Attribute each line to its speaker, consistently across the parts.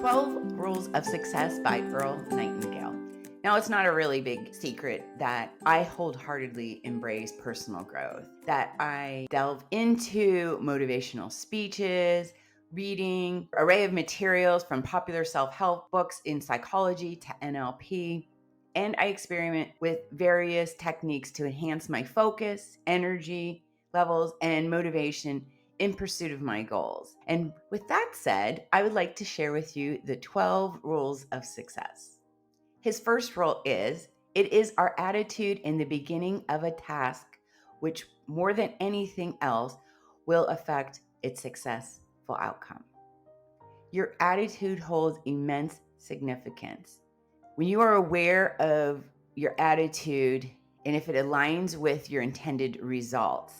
Speaker 1: 12 Rules of Success by Earl Nightingale. Now, it's not a really big secret that I wholeheartedly embrace personal growth, that I delve into motivational speeches, reading, array of materials from popular self-help books in psychology to NLP, and I experiment with various techniques to enhance my focus, energy levels, and motivation in pursuit of my goals. And with that said, I would like to share with you the 12 rules of success. His first rule is, it is our attitude in the beginning of a task which, more than anything else, will affect its successful outcome. Your attitude holds immense significance. When you are aware of your attitude and if it aligns with your intended results,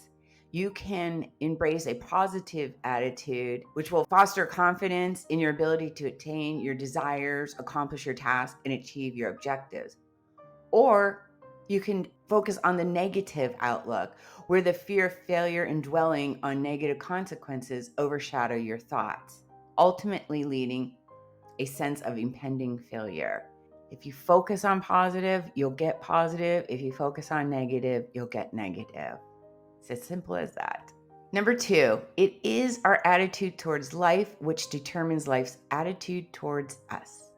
Speaker 1: you can embrace a positive attitude, which will foster confidence in your ability to attain your desires, accomplish your tasks, and achieve your objectives. Or you can focus on the negative outlook, where the fear of failure and dwelling on negative consequences overshadow your thoughts, ultimately leading a sense of impending failure. If you focus on positive, you'll get positive. If you focus on negative, you'll get negative. It's as simple as that. Number 2, it is our attitude towards life which determines life's attitude towards us.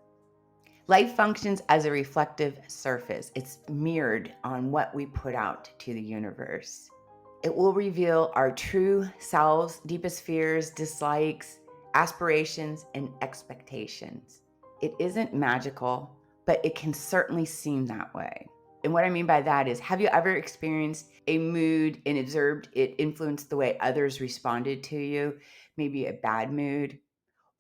Speaker 1: Life functions as a reflective surface. It's mirrored on what we put out to the universe. It will reveal our true selves, deepest fears, dislikes, aspirations, and expectations. It isn't magical, but it can certainly seem that way. And what I mean by that is, have you ever experienced a mood and observed it influenced the way others responded to you? Maybe a bad mood,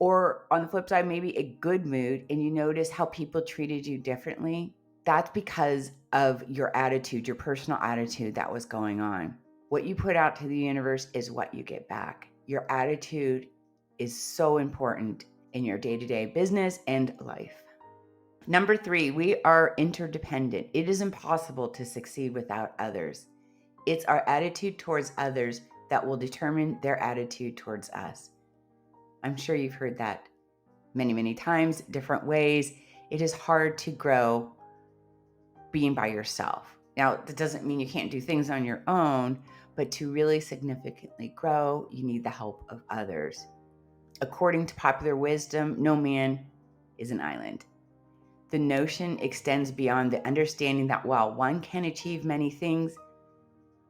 Speaker 1: or on the flip side, maybe a good mood, and you notice how people treated you differently? That's because of your attitude, your personal attitude that was going on. What you put out to the universe is what you get back. Your attitude is so important in your day-to-day business and life. Number 3, we are interdependent. It is impossible to succeed without others. It's our attitude towards others that will determine their attitude towards us. I'm sure you've heard that many, many times, different ways. It is hard to grow being by yourself. Now, that doesn't mean you can't do things on your own, but to really significantly grow, you need the help of others. According to popular wisdom, no man is an island. The notion extends beyond the understanding that while one can achieve many things,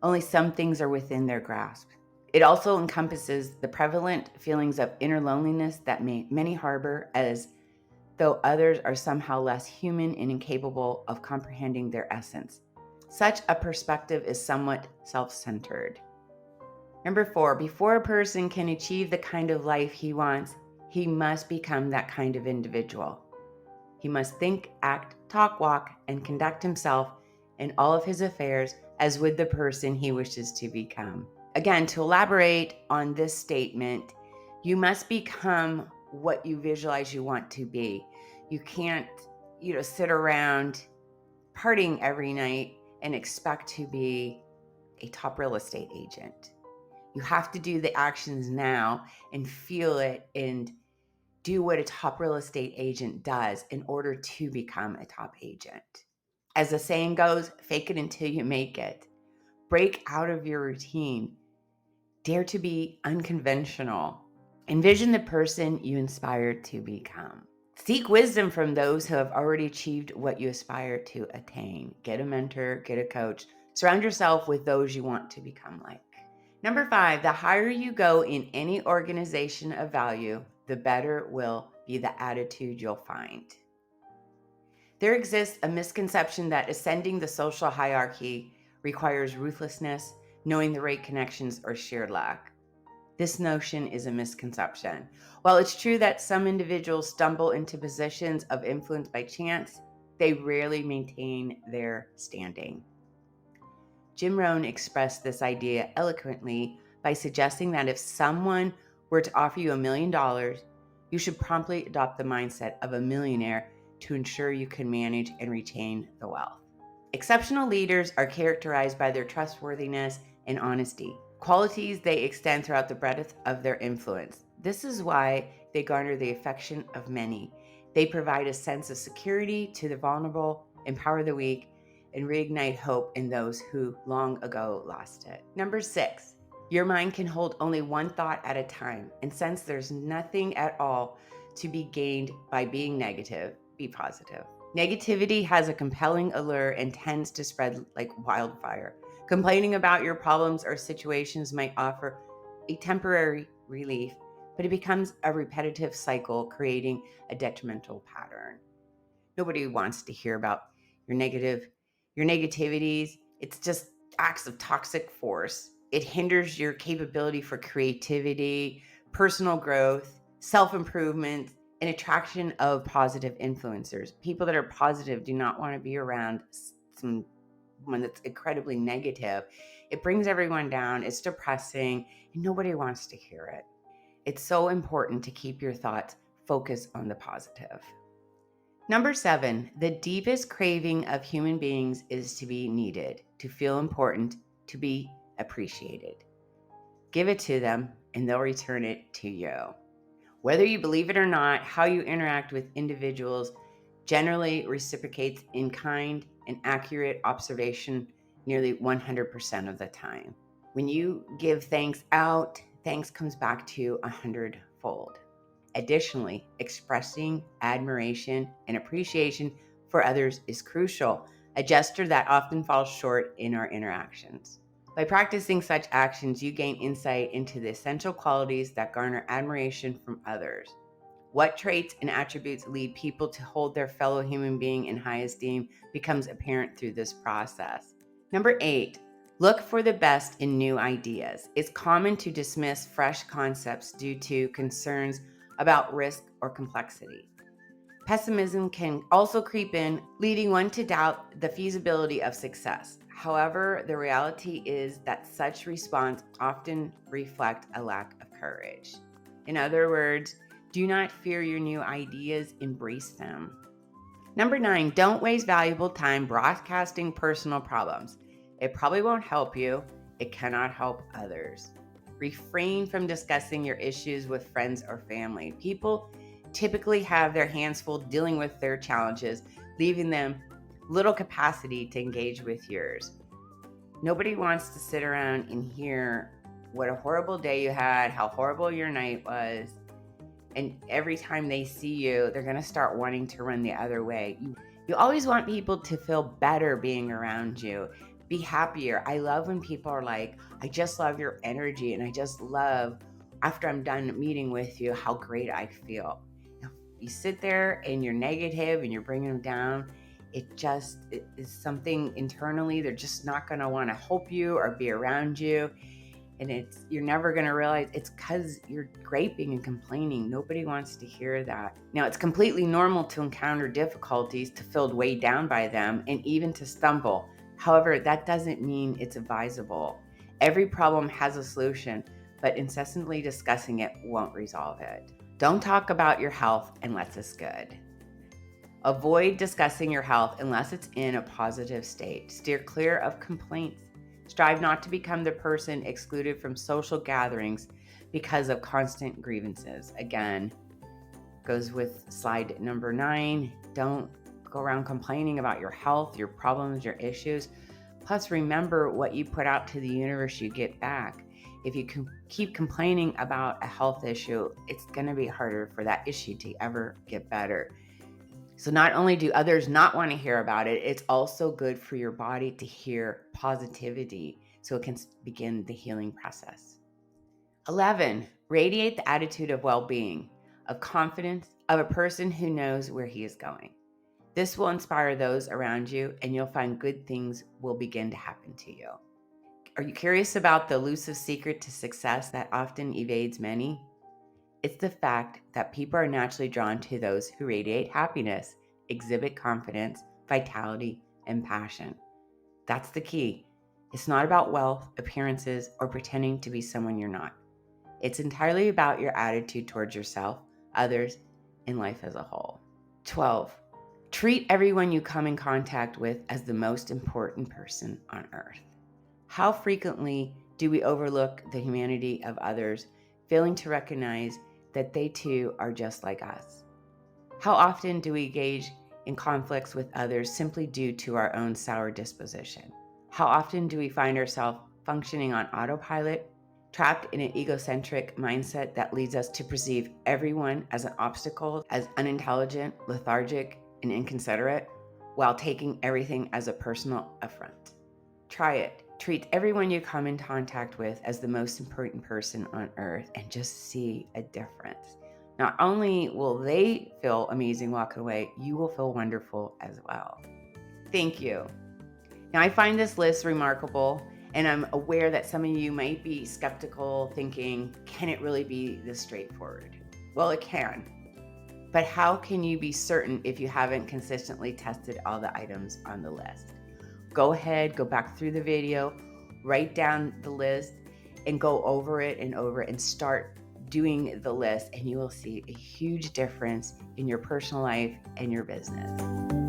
Speaker 1: only some things are within their grasp. It also encompasses the prevalent feelings of inner loneliness that many harbor, as though others are somehow less human and incapable of comprehending their essence. Such a perspective is somewhat self-centered. Number 4, before a person can achieve the kind of life he wants, he must become that kind of individual. He must think, act, talk, walk, and conduct himself in all of his affairs as would the person he wishes to become. Again, to elaborate on this statement, you must become what you visualize you want to be. You can't, sit around partying every night and expect to be a top real estate agent. You have to do the actions now and feel it and do what a top real estate agent does in order to become a top agent. As the saying goes, fake it until you make it. Break out of your routine. Dare to be unconventional. Envision the person you inspire to become. Seek wisdom from those who have already achieved what you aspire to attain. Get a mentor, get a coach. Surround yourself with those you want to become like. Number 5, the higher you go in any organization of value, the better will be the attitude you'll find. There exists a misconception that ascending the social hierarchy requires ruthlessness, knowing the right connections, or sheer luck. This notion is a misconception. While it's true that some individuals stumble into positions of influence by chance, they rarely maintain their standing. Jim Rohn expressed this idea eloquently by suggesting that if someone were to offer you $1 million, you should promptly adopt the mindset of a millionaire to ensure you can manage and retain the wealth. Exceptional leaders are characterized by their trustworthiness and honesty, qualities they extend throughout the breadth of their influence. This is why they garner the affection of many. They provide a sense of security to the vulnerable, empower the weak, and reignite hope in those who long ago lost it. Number 6, your mind can hold only one thought at a time. And since there's nothing at all to be gained by being negative, be positive. Negativity has a compelling allure and tends to spread like wildfire. Complaining about your problems or situations might offer a temporary relief, but it becomes a repetitive cycle, creating a detrimental pattern. Nobody wants to hear about your negativities. It's just acts of toxic force. It hinders your capability for creativity, personal growth, self-improvement, and attraction of positive influencers. People that are positive do not want to be around someone that's incredibly negative. It brings everyone down. It's depressing, and nobody wants to hear it. It's so important to keep your thoughts focused on the positive. Number 7, the deepest craving of human beings is to be needed, to feel important, to be appreciated. Give it to them, and they'll return it to you. Whether you believe it or not, how you interact with individuals generally reciprocates in kind and accurate observation nearly 100% of the time. When you give thanks out, thanks comes back to you 100-fold. Additionally, expressing admiration and appreciation for others is crucial, a gesture that often falls short in our interactions. By practicing such actions, you gain insight into the essential qualities that garner admiration from others. What traits and attributes lead people to hold their fellow human being in high esteem becomes apparent through this process. Number 8, look for the best in new ideas. It's common to dismiss fresh concepts due to concerns about risk or complexity. Pessimism can also creep in, leading one to doubt the feasibility of success. However, the reality is that such response often reflect a lack of courage. In other words, do not fear your new ideas, embrace them. Number 9, don't waste valuable time broadcasting personal problems. It probably won't help you. It cannot help others. Refrain from discussing your issues with friends or family. People typically have their hands full dealing with their challenges, leaving them little capacity to engage with yours. Nobody wants to sit around and hear what a horrible day you had, how horrible your night was, and every time they see you, they're going to start wanting to run the other way. You always want people to feel better being around you. Be happier. I love when people are like, I just love your energy, and I just love, after I'm done meeting with you, how great I feel. If you sit there and you're negative and you're bringing them down, it is something internally. They're just not going to want to help you or be around you. And you're never going to realize it's because you're griping and complaining. Nobody wants to hear that. Now, it's completely normal to encounter difficulties, to feel weighed down by them, and even to stumble. However, that doesn't mean it's advisable. Every problem has a solution, but incessantly discussing it won't resolve it. Don't talk about your health unless it's good. Avoid discussing your health unless it's in a positive state. Steer clear of complaints. Strive not to become the person excluded from social gatherings because of constant grievances. Again, goes with slide number 9. Don't go around complaining about your health, your problems, your issues. Plus, remember what you put out to the universe, you get back. If you keep complaining about a health issue, it's going to be harder for that issue to ever get better. So not only do others not want to hear about it, it's also good for your body to hear positivity so it can begin the healing process. 11, radiate the attitude of well-being, of confidence, of a person who knows where he is going. This will inspire those around you, and you'll find good things will begin to happen to you. Are you curious about the elusive secret to success that often evades many? It's the fact that people are naturally drawn to those who radiate happiness, exhibit confidence, vitality, and passion. That's the key. It's not about wealth, appearances, or pretending to be someone you're not. It's entirely about your attitude towards yourself, others, and life as a whole. 12, treat everyone you come in contact with as the most important person on earth. How frequently do we overlook the humanity of others, failing to recognize that they too are just like us? How often do we engage in conflicts with others simply due to our own sour disposition? How often do we find ourselves functioning on autopilot, trapped in an egocentric mindset that leads us to perceive everyone as an obstacle, as unintelligent, lethargic, and inconsiderate, while taking everything as a personal affront? Try it. Treat everyone you come in contact with as the most important person on earth and just see a difference. Not only will they feel amazing walking away, you will feel wonderful as well. Thank you. Now, I find this list remarkable, and I'm aware that some of you might be skeptical, thinking, can it really be this straightforward? Well, it can. But how can you be certain if you haven't consistently tested all the items on the list? Go ahead, go back through the video, write down the list, and go over it and start doing the list, and you will see a huge difference in your personal life and your business.